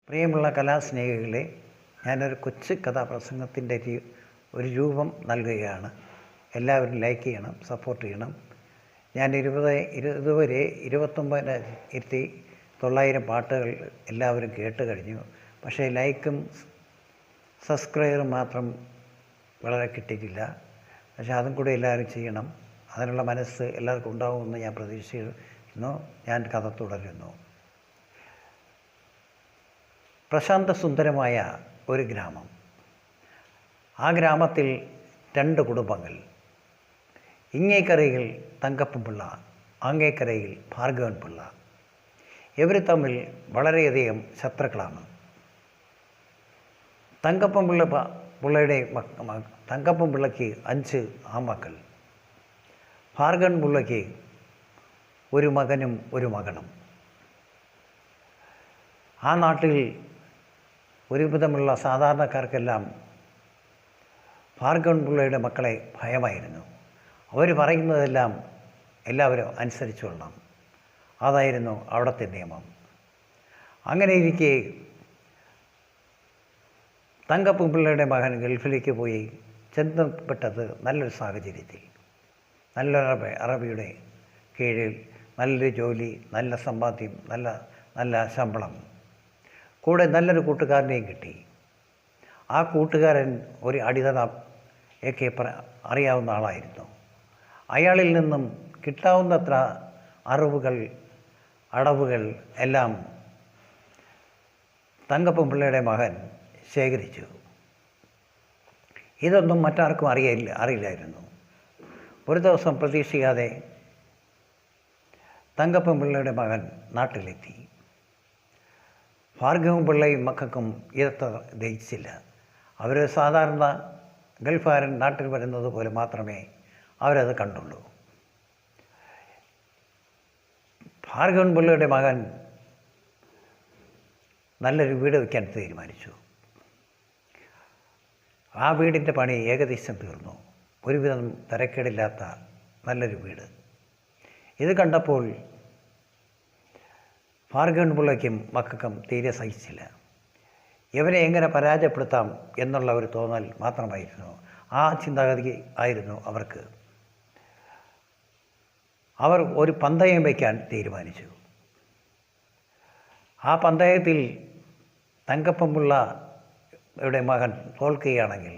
പ്രിയമുള്ള കലാസ്നേഹികളെ, ഞാനൊരു കൊച്ചു കഥാപ്രസംഗത്തിൻ്റെ ഒരു രൂപം നൽകുകയാണ്. എല്ലാവരും ലൈക്ക് ചെയ്യണം, സപ്പോർട്ട് ചെയ്യണം. ഞാൻ ഇതുവരെ 29,900 പാട്ടുകൾ എല്ലാവരും കേട്ട് കഴിഞ്ഞു. പക്ഷേ ലൈക്കും സബ്സ്ക്രൈബറും മാത്രം വളരെ കിട്ടിയിട്ടില്ല. പക്ഷേ അതും കൂടി എല്ലാവരും ചെയ്യണം. അതിനുള്ള മനസ്സ് എല്ലാവർക്കും ഉണ്ടാകുമെന്ന് ഞാൻ പ്രതീക്ഷിക്കുന്നു. ഞാൻ കഥ തുടരുന്നു. പ്രശാന്തസുന്ദരമായ ഒരു ഗ്രാമം. ആ ഗ്രാമത്തിൽ 2 കുടുംബങ്ങൾ. ഇങ്ങേക്കരയിൽ തങ്കപ്പൻപിള്ള, അങ്ങേക്കരയിൽ ഭാർഗവൻപിള്ള. ഇവർ തമ്മിൽ വളരെയധികം ശത്രുക്കളാണ്. തങ്കപ്പൻപിള്ളയ്ക്ക് 5 ആൺമക്കൾ, ഭാർഗവൻപിള്ളയ്ക്ക് ഒരു മകനും ഒരു മകളും. ആ നാട്ടിൽ ഒരുവിധമുള്ള സാധാരണക്കാർക്കെല്ലാം ഭാർഗവൻപിള്ളയുടെ മക്കളെ ഭയമായിരുന്നു. അവർ പറയുന്നതെല്ലാം എല്ലാവരും അനുസരിച്ചു കൊള്ളണം. അതായിരുന്നു അവിടുത്തെ നിയമം. അങ്ങനെ ഇരിക്കെ തങ്കപ്പൻപിള്ളയുടെ മകൻ ഗൾഫിലേക്ക് പോയി ചെന്നപ്പെട്ടത് നല്ലൊരു സാഹചര്യത്തിൽ. നല്ലൊരു അറബിയുടെ കീഴിൽ നല്ലൊരു ജോലി, നല്ല സമ്പാദ്യം, നല്ല ശമ്പളം, കൂടെ നല്ലൊരു കൂട്ടുകാരനെയും കിട്ടി. ആ കൂട്ടുകാരൻ ഒരു അടിതടം ഒക്കെ അറിയാവുന്ന ആളായിരുന്നു. അയാളിൽ നിന്നും കിട്ടാവുന്നത്ര അറിവുകൾ, അടവുകൾ എല്ലാം തങ്കപ്പൻപിള്ളയുടെ മകൻ ശേഖരിച്ചു. ഇതൊന്നും മറ്റാർക്കും അറിയില്ലായിരുന്നു. ഒരു ദിവസം പ്രതീക്ഷിക്കാതെ തങ്കപ്പൻപിള്ളയുടെ മകൻ നാട്ടിലെത്തി. ഭാർഗവൻപിള്ളയും മക്കൾക്കും ഇതത്ര ദഹിച്ചില്ല. അവർ സാധാരണ ഗൾഫുകാരൻ നാട്ടിൽ വരുന്നത് പോലെ മാത്രമേ അവരത് കണ്ടുള്ളൂ. ഭാർഗവൻപിള്ളയുടെ മകൻ നല്ലൊരു വീട് വയ്ക്കാൻ തീരുമാനിച്ചു. ആ വീടിൻ്റെ പണി ഏകദേശം തീർന്നു. ഒരുവിധം തരക്കേടില്ലാത്ത നല്ലൊരു വീട്. ഇത് കണ്ടപ്പോൾ ഭാർഗവൻപിള്ളയ്ക്കും മക്കൾക്കും തീരെ സഹിച്ചില്ല. ഇവരെ എങ്ങനെ പരാജയപ്പെടുത്താം എന്നുള്ള ഒരു തോന്നൽ മാത്രമായിരുന്നു. ആ ചിന്താഗതി ആയിരുന്നു അവർക്ക്. അവർ ഒരു പന്തയം വയ്ക്കാൻ തീരുമാനിച്ചു. ആ പന്തയത്തിൽ തങ്കപ്പൻപിള്ളയുടെ മകൻ തോൽക്കുകയാണെങ്കിൽ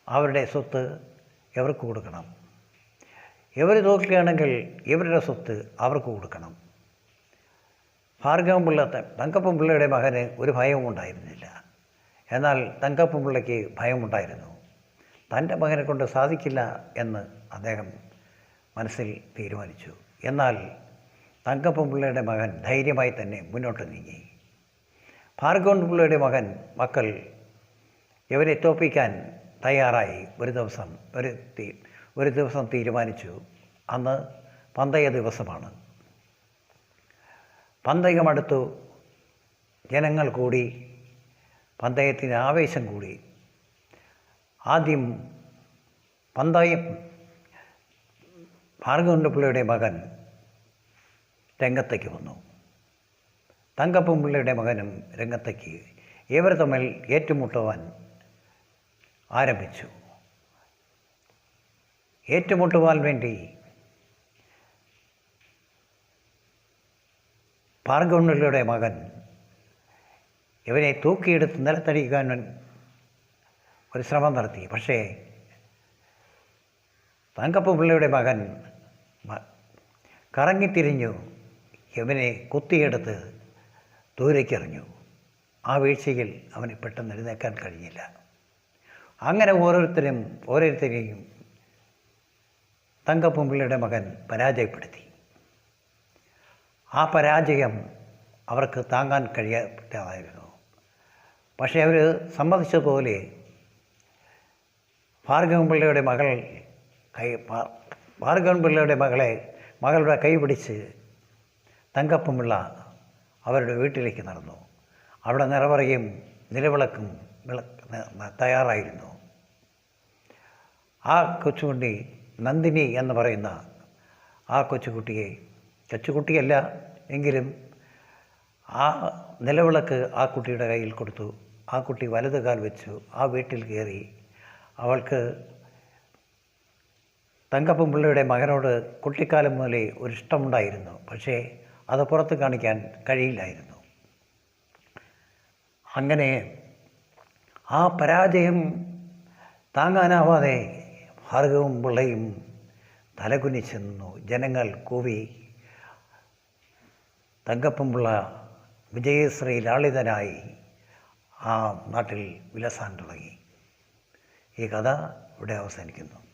അവരുടെ സ്വത്ത് ഇവർക്ക് കൊടുക്കണം. ഇവർ തോൽക്കുകയാണെങ്കിൽ ഇവരുടെ സ്വത്ത് അവർക്ക് കൊടുക്കണം. തങ്കപ്പൻപിള്ളയുടെ മകന് ഒരു ഭയവും ഉണ്ടായിരുന്നില്ല. എന്നാൽ തങ്കപ്പൻപിള്ളയ്ക്ക് ഭയമുണ്ടായിരുന്നു. തൻ്റെ മകനെ കൊണ്ട് സാധിക്കില്ല എന്ന് അദ്ദേഹം മനസ്സിൽ തീരുമാനിച്ചു. എന്നാൽ തങ്കപ്പൻപിള്ളയുടെ മകൻ ധൈര്യമായി തന്നെ മുന്നോട്ട് നീങ്ങി. ഭാർഗവൻപിള്ളയുടെ മക്കൾ ഇവരെ തോൽപ്പിക്കാൻ തയ്യാറായി. ഒരു ദിവസം തീരുമാനിച്ചു. അന്ന് പന്തയ ദിവസമാണ്. പന്തയമടുത്തു. ജനങ്ങൾ കൂടി. പന്തയത്തിന് ആവേശം കൂടി. ആദ്യം ഭാർഗവൻപിള്ളയുടെ മകൻ രംഗത്തേക്ക് വന്നു. തങ്കപ്പൻപിള്ളയുടെ മകനും രംഗത്തേക്ക്. ഇവർ തമ്മിൽ ഏറ്റുമുട്ടുവാൻ ആരംഭിച്ചു. ഏറ്റുമുട്ടുവാൻ വേണ്ടി ഭാർഗവൻപിള്ളയുടെ മകൻ ഇവനെ തൂക്കിയെടുത്ത് നിലത്തടിക്കാൻ ഒരു ശ്രമം നടത്തി. പക്ഷേ തങ്കപ്പൻപിള്ളയുടെ മകൻ കറങ്ങിത്തിരിഞ്ഞു ഇവനെ കുത്തിയെടുത്ത് ദൂരേക്കെറിഞ്ഞു. ആ വീഴ്ചയിൽ അവന് പെട്ടെന്ന് എഴുന്നേൽക്കാൻ കഴിഞ്ഞില്ല. അങ്ങനെ ഓരോരുത്തരെയും തങ്കപ്പൻപിള്ളയുടെ മകൻ പരാജയപ്പെടുത്തി. ആ പരാജയം അവർക്ക് താങ്ങാൻ കഴിയാത്തതായിരുന്നു. പക്ഷേ അവർ സമ്മതിച്ചതുപോലെ ഭാർഗവൻപിള്ളയുടെ മകളുടെ കൈ പിടിച്ച് തങ്കപ്പൻപിള്ള അവരുടെ വീട്ടിലേക്ക് നടന്നു. അവിടെ നിറവറയും നിലവിളക്കും തയ്യാറായിരുന്നു. ആ കൊച്ചുകുട്ടി നന്ദിനി എന്ന് പറയുന്ന ആ കൊച്ചുകുട്ടിയല്ല എങ്കിലും ആ നിലവിളക്ക് ആ കുട്ടിയുടെ കയ്യിൽ കൊടുത്തു. ആ കുട്ടി വലത് കാൽ വെച്ചു. ആ വീട്ടിൽ കയറി. അവൾക്ക് തങ്കപ്പൻ പിള്ളയുടെ മകനോട് കുട്ടിക്കാലം മുതലേ ഒരിഷ്ടമുണ്ടായിരുന്നു. പക്ഷേ അത് പുറത്ത് കാണിക്കാൻ കഴിയില്ലായിരുന്നു. അങ്ങനെ ആ പരാജയം താങ്ങാനാവാതെ ഭാർഗവും പിള്ളയും തലകുനിച്ച് നിന്നു. ജനങ്ങൾ കൂവി. തങ്കപ്പൻ പിള്ള വിജയശ്രീ ലാളിതനായി ആ നാട്ടിൽ വിലസാൻ തുടങ്ങി. ഈ കഥ ഇവിടെ അവസാനിക്കുന്നു.